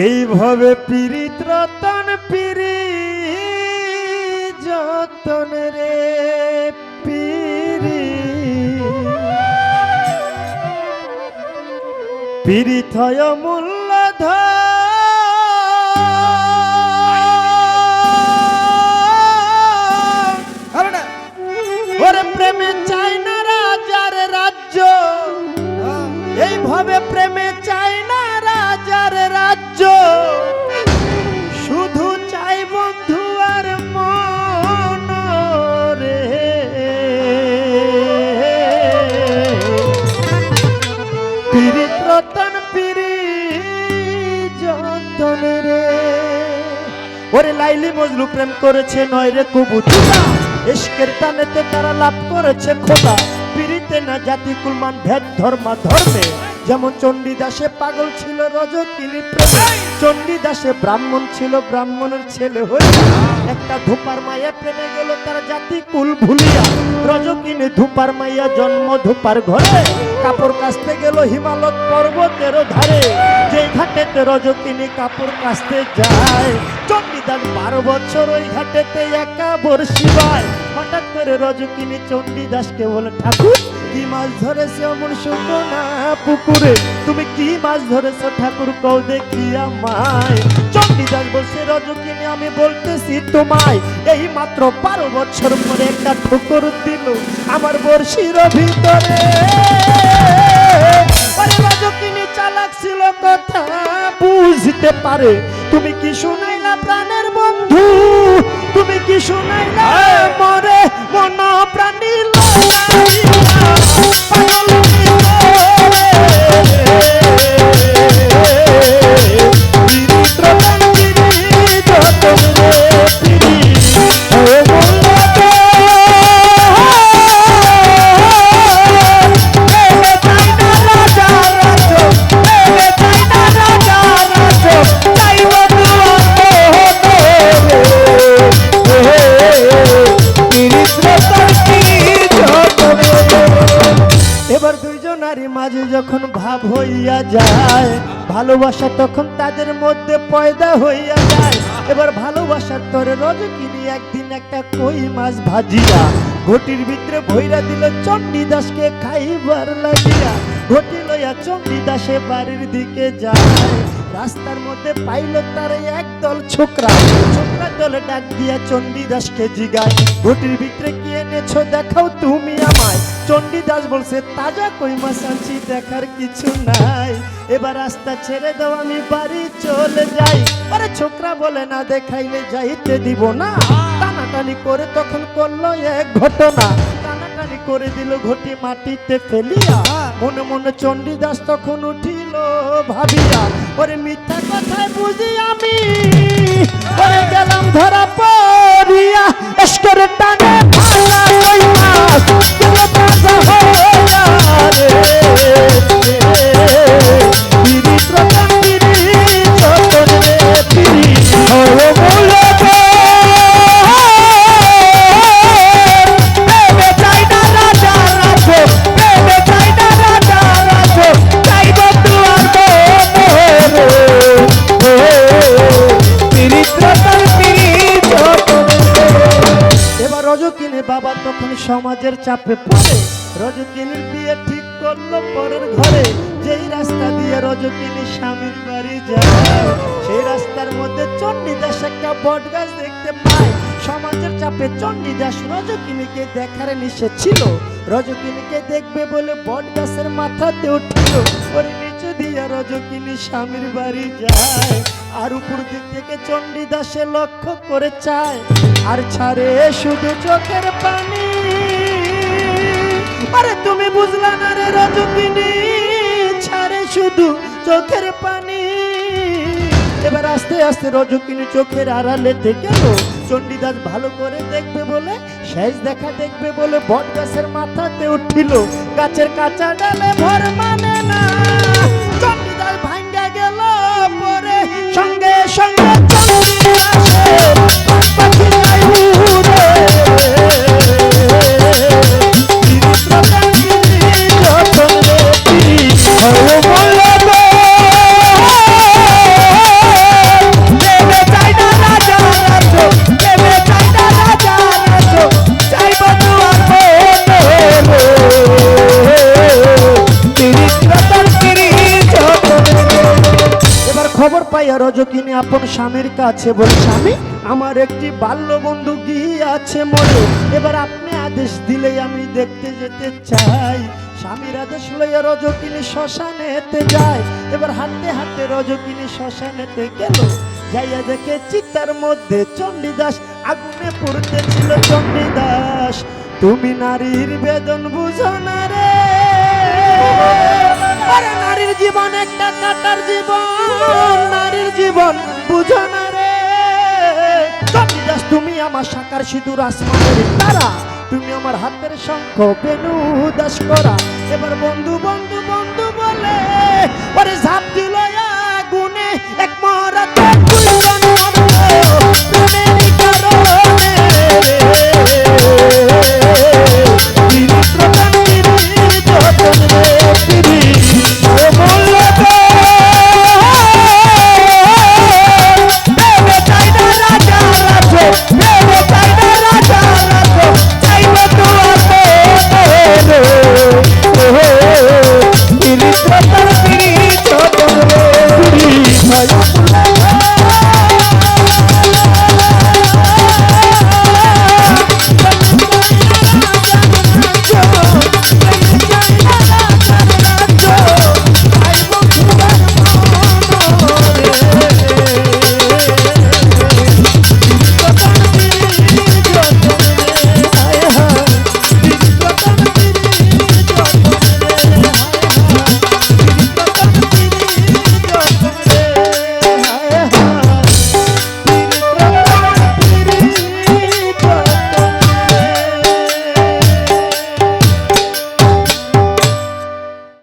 এইভাবে পীড়িত রতন পীড়ি যতন রে পীড়ি পীড়িত হয় মূল্যধর ওরে প্রেমে চাই না রাজার রাজ্য এইভাবে প্রেমে চাই না রাজার রাজ্য শুধু চাই বন্ধু আর মন রে পীড়িত রতন পীড়ি যতন রে ওরে লাইলি মজনু প্রেম করেছে নয় রে কুবুতুলা ইশকের টানেতে তারা লাভ করেছে খোদা পীড়িতে না জাতি কুলমান ভেদ ধর্মা ধর্মে যেমন চণ্ডীদাসে পাগল ছিল রজকিনী প্রেমে চণ্ডীদাসে ব্রাহ্মণ ছিল ব্রাহ্মণের ছেলে হয়ে একটা ধূপার মায়া প্রেমে গেল তার জাতি কুল ভুলিয়া রজকিনী ধূপার মাইয়া জন্ম ধূপার ঘরে কাপড় কাচতে গেল হিমালয় পর্বতের ধারে যে ঘাটেতে রজকিনী কাপড় কাচতে যায় চণ্ডীদাস 12 বছর ওই ঘাটেতে একা বর্ষি বায় হঠাৎ করে রজকিনী চণ্ডীদাসকে বলে ঠাকুর কি মাছ ধরেছে অমন সুন্দর পুকুরে তুমি কি মাছ ধরেছ ঠাকুর কও দেখি আমায় চণ্ডীদাস বলছে রজকিনী আমি বলতেছি তোমায় এই মাত্র 12 বছর পরে একটা ঠোকর দিল আমার বর্ষির ভিতরে আরে রজকিনী চালাক ছিল কথা বুঝতে পারে তুমি কি শুনাইলা প্রাণের বন্ধু তুমি কি শুনাইলা মরে মন প্রাণী মাঝে যখন ভাব হইয়া যায় ভালোবাসা তখন তাদের মধ্যে পয়দা হইয়া যায় এবার ভালোবাসার তরে রজকিনী একদিন একটা কই মাছ ভাজিয়া ঘটির ভিতরে ভইরা দিল চণ্ডীদাসকে খাইবার লাগিয়া ঘটি লইয়া চণ্ডীদাসে বাড়ির দিকে যায় রাস্তার মধ্যে পাইল তার একদল ছোকরা ছোকরা দলে ডাক দিয়া চণ্ডীদাসকে জিগায় ঘটির ভিতরে কি এনেছো দেখাও তুমি আমায় চণ্ডীদাস বলছে তাজা কই মাছ আনছি দেখার কিছু নাই এবার রাস্তা ছেড়ে দাও আমি বাড়ি চলে যাই আরে ছোকরা বলে না দেখাইলে যাইতে দিব না টানাটানি করে তখন করলো এক ঘটনা টানাটানি করে দিল ঘটি মাটিতে ফেলিয়া মনে মনে চণ্ডীদাস তখন উঠিল ভাবিয়া ওরে মিথ্যা কথায় বুঝি আমি ওরে গেলাম ধরা পড়িয়া এসকের টানে ভালা কই মাছ দিল তাজা হইয়া রে পীড়িত রতন পীড়ি যতন রে পীড়ি ও বলে রজকিনী বাবা তখন সমাজের চাপে পড়ে রজকিনীর বিয়ে ঠিক করলো পরের ঘরে যেই রাস্তা দিয়ে রজকিনী স্বামীর বাড়ি যায় সেই রাস্তার মধ্যে চণ্ডীদাস একটা বট গাছ দেখতে পায় সমাজের চাপে চণ্ডীদাস রজকিনীকে দেখার নিষেধ ছিল রজকিনীকে দেখবে বলে বট গাছের মাথাতে উঠল ওরে নিচে দিয়ে রজকিনী স্বামীর বাড়ি যায় আর উপর দিক থেকে চণ্ডীদাসে লক্ষ্য করে চায় আর ছাড়ে শুধু চোখের পানি আরে তুমি বুঝলা না রে রজকিনী ছাড়ে শুধু চোখের পানি এবার আস্তে আস্তে রজকিনী চোখের আড়ালেতে গেল চণ্ডীদাস ভালো করে দেখবে বলে শেষ দেখা দেখবে বলে বট গাছের মাথাতে উঠিল গাছের কাঁচা ডালে ভর মানে না চণ্ডীদাস ভাঙ্গা গেল পরে সঙ্গে সঙ্গে চণ্ডীদাসের পাখি নাই উড়ে পীড়িত রতন পীড়ি যতন রে পীড়ি ও বলে খবর পাইয়া রজকিনী আপন স্বামীর কাছে বলে, স্বামী আমার একটি বাল্য বন্ধু গিয়াছে মরে, এবার আপনি আদেশ দিলেই আমি দেখতে যেতে চাই। স্বামীর আদেশ লইয়া রজকিনী শ্মশানেতে যায়। এবার হাঁটতে হাঁটতে রজকিনী শ্মশানেতে গেল, যাইয়া দেখে চিতার মধ্যে চণ্ডীদাস আগুনে পুড়তেছিল। চণ্ডীদাস তুমি নারীর বেদন বুঝো না রে, আরে নারীর জীবন একটা কাটার জীবন, নারীর জীবন বুঝো না রে। চণ্ডীদাস তুমি আমার শাখার সিঁদুর আসমানের তারা, তুমি আমার হাতের শঙ্খ বেনু দাস করা। এবার বন্ধু বন্ধু বন্ধু বলে ওরে ঝাঁপ দিল আগুনে, এক মরাতে দুইজন মরল প্রেমেরই কারণে। Hey!